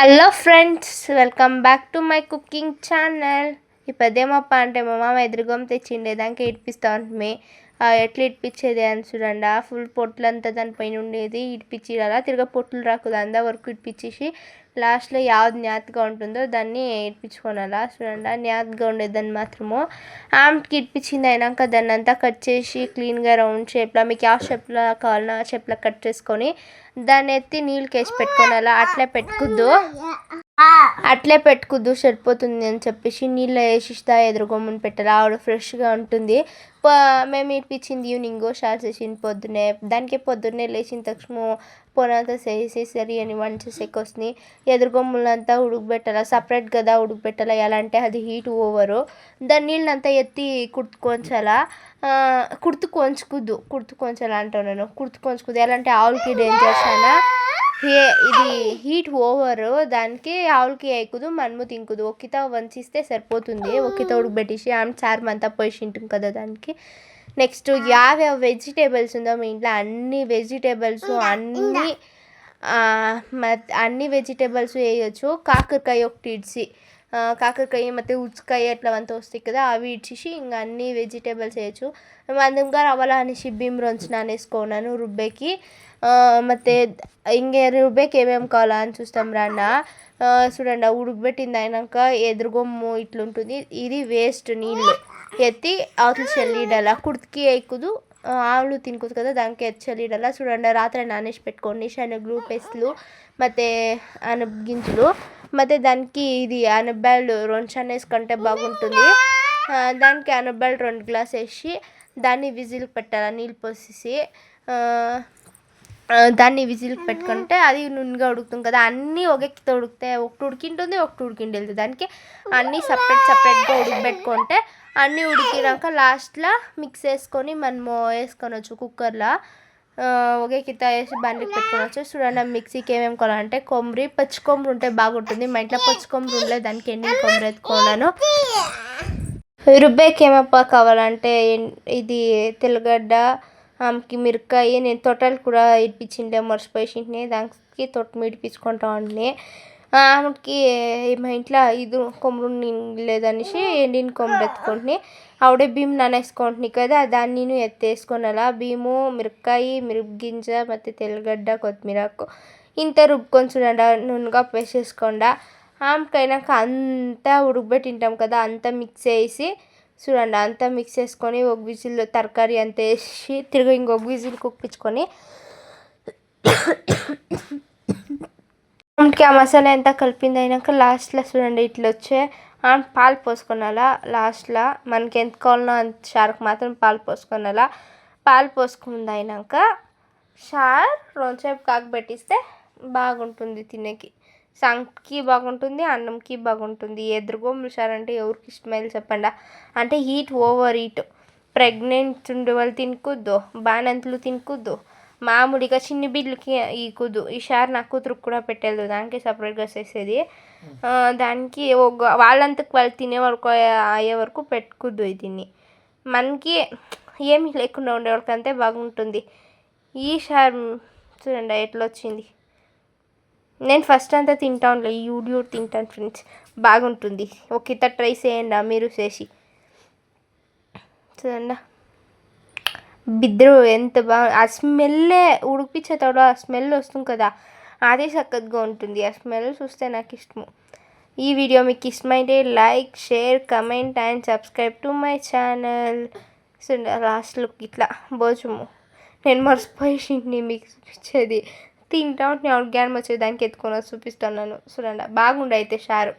Hello friends, welcome back to my cooking channel. ఇప్పుడేమప్ప అంటే మా మామ ఎదురుగొమ్మ తెచ్చిండే దానికి ఇడిపిస్తా ఉంటుంది. ఎట్లా ఇడిపించేది అని చూడండి. ఫుల్ పొట్లంతా దానిపైన ఉండేది ఇడిపించి అలా తిరగ పొట్లు రాకుదు అందా వరకు ఇడిపించేసి లాస్ట్లో యావది న్యాత్గా ఉంటుందో దాన్ని ఇడిపించుకోనాలా. చూడండి, న్యాత్గా ఉండేదాన్ని మాత్రము ఆమెకి ఇడిపించింది అయినాక దాన్ని అంతా కట్ చేసి క్లీన్గా రౌండ్ షేప్లో మీకు ಯಾವ షేప్లో కావాలన్నా ఆ షేప్లో కట్ చేసుకొని దాన్ని ఎత్తి నీళ్ళకి వేసి పెట్టుకోనాలా. అట్లే పెట్టుకుద్దు సరిపోతుంది అని చెప్పేసి నీళ్ళు వేసిస్తా ఎదురుగొమ్మని పెట్టాలి. ఆవిడ ఫ్రెష్గా ఉంటుంది. మేము ఇప్పించింది ఈవినింగ్ షార్ట్స్ వేసింది పొద్దున్నే. దానికి పొద్దున్నే లేచిన తక్షణ పొనంతా చేసి సరి అని వంట చేసేకి వస్తుంది. ఎదురుగొమ్మలంతా ఉడకబెట్టాలి, సపరేట్ కదా ఉడకబెట్టాలి. ఎలా అంటే అది హీట్ ఓవరు. దాని నీళ్ళంతా ఎత్తి కుర్తుకొంచాలా. కుర్తుకొంచాలా అంటాను నేను. కుర్తుకొంచుకుద్దు ఎలా అంటే ఆవులకి డేంజర్స్ అనా. ఇది హీట్ ఓవరు, దానికి ఆవులకి వేయకుదు, మనము తినకుదు. ఒక్కిత వంచిస్తే సరిపోతుంది. ఒక్కిత ఉడకబెట్టేసి ఆమె చారు అంతా పోసి ఉంటుంది కదా దానికి. నెక్స్ట్ యావ్యావ వెజిటేబుల్స్ ఉందో మీ ఇంట్లో అన్ని వెజిటేబుల్స్ అన్ని వెజిటేబల్స్ వేయచ్చు. కాకరకాయ ఒకటి ఇడిచి, కాకరకాయ ಮತ್ತು ఉచ్చకాయ అట్లా అంతా వస్తాయి కదా, అవి ఇడ్చేసి ఇంకా అన్ని వెజిటేబల్స్ వేయచ్చు. అందుగా రవ్వల అనేసి బియ్యం రొంಚು నానేసుకున్నాను రుబ్బేకి. ಮತ್ತು ಹಿಂಗೆ రుబ్బేకి ఏమేమి కావాలా అని చూస్తాం రాండ. చూడండి, ఉడకబెట్టింది అయినాక ఎదురుగొమ్ము ఇట్లుంటుంది. ఇది వేస్ట్ నీళ్ళు ఎత్తి అవతల చల్లిడాల. కుర్తికి వేయకుదు, ఆవులు తినకుదు కదా, దానికి ఎత్తి చల్లిడాల. చూడండి, రాత్రి నానేసి పెట్టుకోండి శనగలు పెసలు ಮತ್ತು అనప గింజలు. ಮತ್ತು దానికి ఇది అనపబ్యాళ్ళు రొంచు వేసుకుంటే బాగుంటుంది. దానికి అనపబ్యాళ్ళు 2 గ్లాస్ వేసి దాన్ని విజిల్కి పెట్టాలి నీళ్ళు పోసేసి. దాన్ని విజిల్కి పెట్టుకుంటే అది నున్నగా ఉడుకుతుంది కదా. అన్నీ ఒకేకితో ఉడుకుతాయి. ఒకటి ఉడికింటుంది, ఒకటి ఉడికిండేది. దానికి అన్నీ సపరేట్గా ఉడకబెట్టుకుంటే అన్నీ ఉడికినాక లాస్ట్లో మిక్స్ వేసుకొని మనము వేసుకొనవచ్చు కుక్కర్లో. ఒకే కిత వేసి బండికి పెట్టుకోవచ్చు. చూడండి, మిక్సీకి ఏమేమి కావాలంటే కొబ్బరి, పచ్చి కొబ్బరి ఉంటే బాగుంటుంది. మా ఇంట్లో పచ్చి కొబ్బరి ఉండలేదు, దానికి ఎండిన కొబ్బరి ఎత్తుకున్నాను. రుబ్బేకి ఏమప్ప కావాలంటే ఇది తెల్లగడ్డ, ఆమెకి మిరపకాయ. నేను తొట్టలు కూడా ఇడిపించిండే మర్చిపోయిండే, దానికి తొట్టు ఇడిపించుకుంటా ఉండే. ఆమెకి మా ఇంట్లో ఇది కొమ్మరి లేదనేసి ఎండిన కొమ్మరి ఎత్తుకుంటుని. ఆవిడే బియ్యం నానేసుకుంటుని కదా, దాన్ని నేను ఎత్తేసుకున్నాలా. బియ్యము, మిరపకాయ, మిరపగింజ ಮತ್ತು తెల్లగడ్డ, కొత్తిమీరాకు ఇంత రుబ్బుకొని చూడండి నున్నగా వేసేసుకోండా. ఆమెకైనాక అంతా ఉడకబెట్టింటాం కదా, అంతా మిక్స్ వేసి చూడండి, అంతా మిక్స్ చేసుకొని ఒక విజిల్ తరకారీ అంతా వేసి తిరిగి ఇంకొక విజిల్ కుక్కించుకొని ఆ మసాలా అంతా కలిపింది అయినాక లాస్ట్లో చూడండి ఇట్లా వచ్చే పాలు పోసుకున్నాలా. లాస్ట్లో మనకి ఎంత కావాలనో అంత షార్కి మాత్రం పాలు పోసుకున్నాలా. పాలు పోసుకుంది అయినాక షార్ రోజుసేపు కాగబెట్టిస్తే బాగుంటుంది. తినేకి సంగకి బాగుంటుంది, అన్నంకి బాగుంటుంది. ఎదురుగొమ్మలు షార్ అంటే ఎవరికి ఇష్టమైంది చెప్పండి. అంటే ఓవర్ హీట్ ప్రెగ్నెంట్ ఉండే వాళ్ళు తినకూడదు, బాణంతులు తినకూడదు, మామూలుగా చిన్న బిడ్డలకి ఈకూడదు. ఈ షార్ నా కూతురుకు కూడా పెట్టలేదు, దానికి సపరేట్గా చేసేది. దానికి వాళ్ళంతకు వాళ్ళు తినే వరకు అయ్యే వరకు పెట్టుకూడదు. దీన్ని మనకి ఏమీ లేకుండా ఉండేవాళ్ళకి అంతే బాగుంటుంది. ఈ షార్ చూడండి ఎట్లా వచ్చింది. నేను ఫస్ట్ అంతా తింటా ఉండలే, యూట్యూబ్ తింటాను ఫ్రెండ్స్, బాగుంటుంది. ఒక ఇత ట్రై చేయండి మీరు చేసి చూడండి. బిద్దరు ఎంత బాగా ఆ స్మెల్లే ఉడిపించేటప్పుడు ఆ స్మెల్ వస్తుంది కదా, అదే చక్కగా ఉంటుంది. ఆ స్మెల్ చూస్తే నాకు ఇష్టము. ఈ వీడియో మీకు ఇష్టమైతే like, share, comment and subscribe to my channel. లాస్ట్లో ఇట్లా భోజము నేను మర్చిపోయి మీకు చూపించేది. తింటా ఉంటే జ్ఞానం వచ్చేది, దానికి ఎత్తుకొని చూపిస్తున్నాను. చూడండి, బాగుండే అయితే షారు.